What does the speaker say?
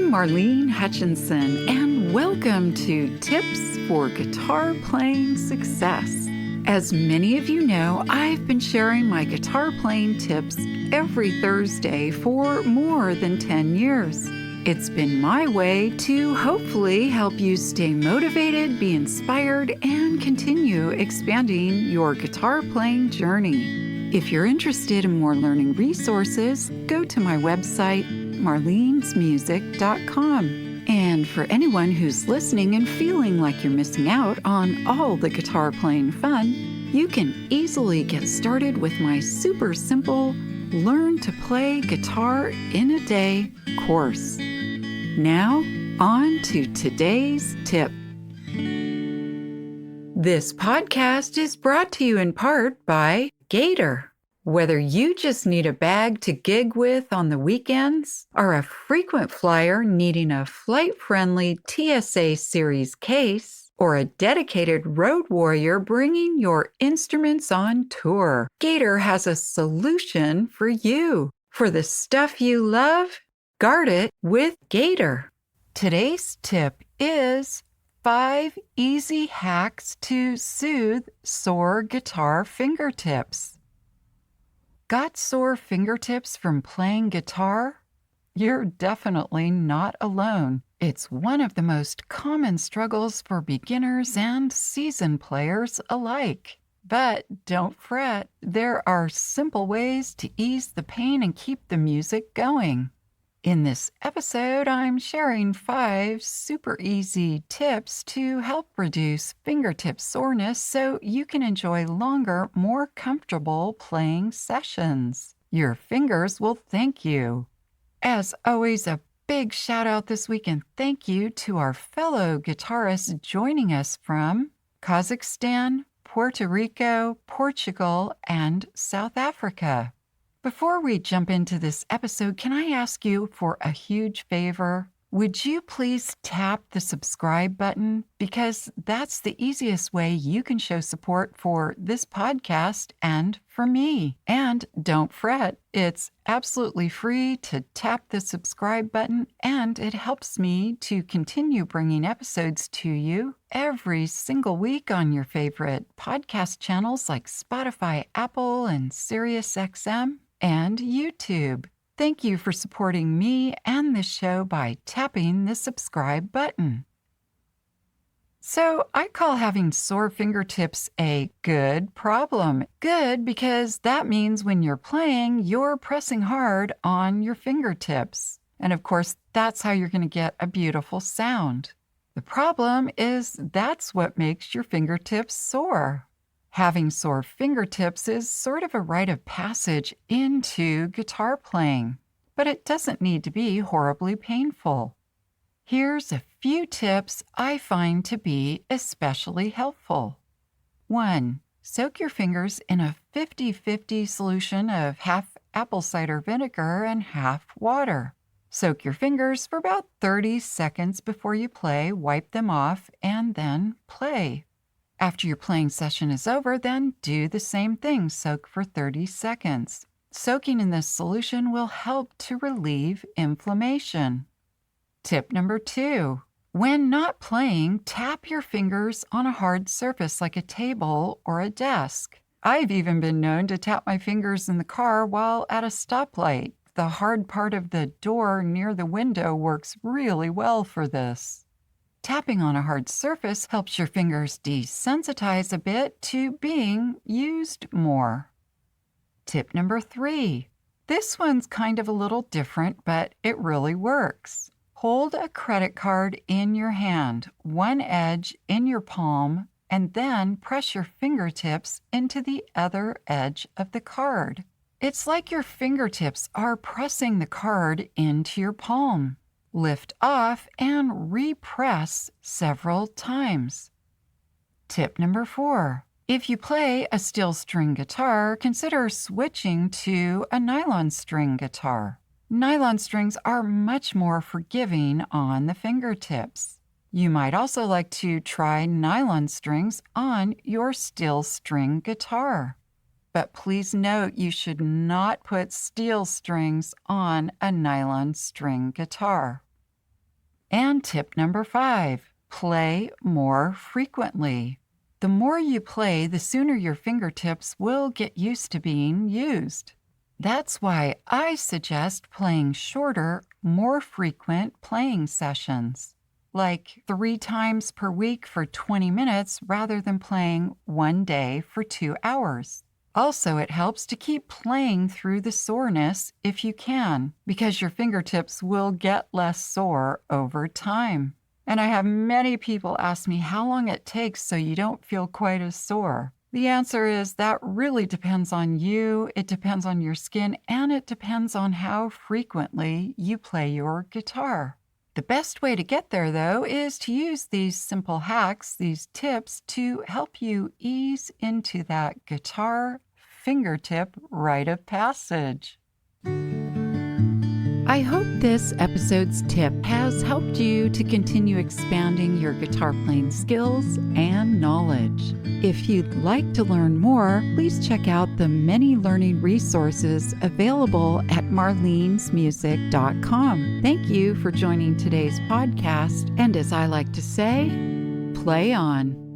I'm Marlene Hutchinson, and welcome to Tips for Guitar Playing Success. As many of you know, I've been sharing my guitar playing tips every Thursday for more than 10 years. It's been my way to hopefully help you stay motivated, be inspired, and continue expanding your guitar playing journey. If you're interested in more learning resources, go to my website, marlenesmusic.com. And for anyone who's listening and feeling like you're missing out on all the guitar playing fun, you can easily get started with my super simple Learn to Play Guitar in a Day course. Now, on to today's tip. This podcast is brought to you in part by Gator. Whether you just need a bag to gig with on the weekends, are a frequent flyer needing a flight-friendly TSA Series case, or a dedicated road warrior bringing your instruments on tour, Gator has a solution for you. For the stuff you love, guard it with Gator. Today's tip is 5 easy hacks to soothe sore guitar fingertips. Got sore fingertips from playing guitar? You're definitely not alone. It's one of the most common struggles for beginners and seasoned players alike. But don't fret, there are simple ways to ease the pain and keep the music going. In this episode, I'm sharing 5 super easy tips to help reduce fingertip soreness so you can enjoy longer, more comfortable playing sessions. Your fingers will thank you. As always, a big shout out this week and thank you to our fellow guitarists joining us from Kazakhstan, Puerto Rico, Portugal, and South Africa. Before we jump into this episode, can I ask you for a huge favor? Would you please tap the subscribe button? Because that's the easiest way you can show support for this podcast and for me. And don't fret, it's absolutely free to tap the subscribe button, and it helps me to continue bringing episodes to you every single week on your favorite podcast channels like Spotify, Apple, and SiriusXM. And YouTube. Thank you for supporting me and this show by tapping the subscribe button. So I call having sore fingertips a good problem. Good because that means when you're playing, you're pressing hard on your fingertips. And of course, that's how you're going to get a beautiful sound. The problem is that's what makes your fingertips sore. Having sore fingertips is sort of a rite of passage into guitar playing, but it doesn't need to be horribly painful. Here's a few tips I find to be especially helpful. 1. Soak your fingers in a 50-50 solution of half apple cider vinegar and half water. Soak your fingers for about 30 seconds before you play, wipe them off, and then play. After your playing session is over, then do the same thing, soak for 30 seconds. Soaking in this solution will help to relieve inflammation. Tip number 2. When not playing, tap your fingers on a hard surface like a table or a desk. I've even been known to tap my fingers in the car while at a stoplight. The hard part of the door near the window works really well for this. Tapping on a hard surface helps your fingers desensitize a bit to being used more. Tip number 3. This one's kind of a little different, but it really works. Hold a credit card in your hand, one edge in your palm, and then press your fingertips into the other edge of the card. It's like your fingertips are pressing the card into your palm. Lift off and repress several times. Tip number 4. If you play a steel string guitar, consider switching to a nylon string guitar. Nylon strings are much more forgiving on the fingertips. You might also like to try nylon strings on your steel string guitar. But please note you should not put steel strings on a nylon string guitar. And tip number 5, play more frequently. The more you play, the sooner your fingertips will get used to being used. That's why I suggest playing shorter, more frequent playing sessions, like 3 times per week for 20 minutes rather than playing one day for 2 hours. Also, it helps to keep playing through the soreness if you can, because your fingertips will get less sore over time. And I have many people ask me how long it takes so you don't feel quite as sore. The answer is that really depends on you, it depends on your skin, and it depends on how frequently you play your guitar. The best way to get there, though, is to use these simple hacks, these tips, to help you ease into that guitar fingertip rite of passage. I hope this episode's tip has helped you to continue expanding your guitar playing skills and knowledge. If you'd like to learn more, please check out the many learning resources available at marlenesmusic.com. Thank you for joining today's podcast, and as I like to say, play on.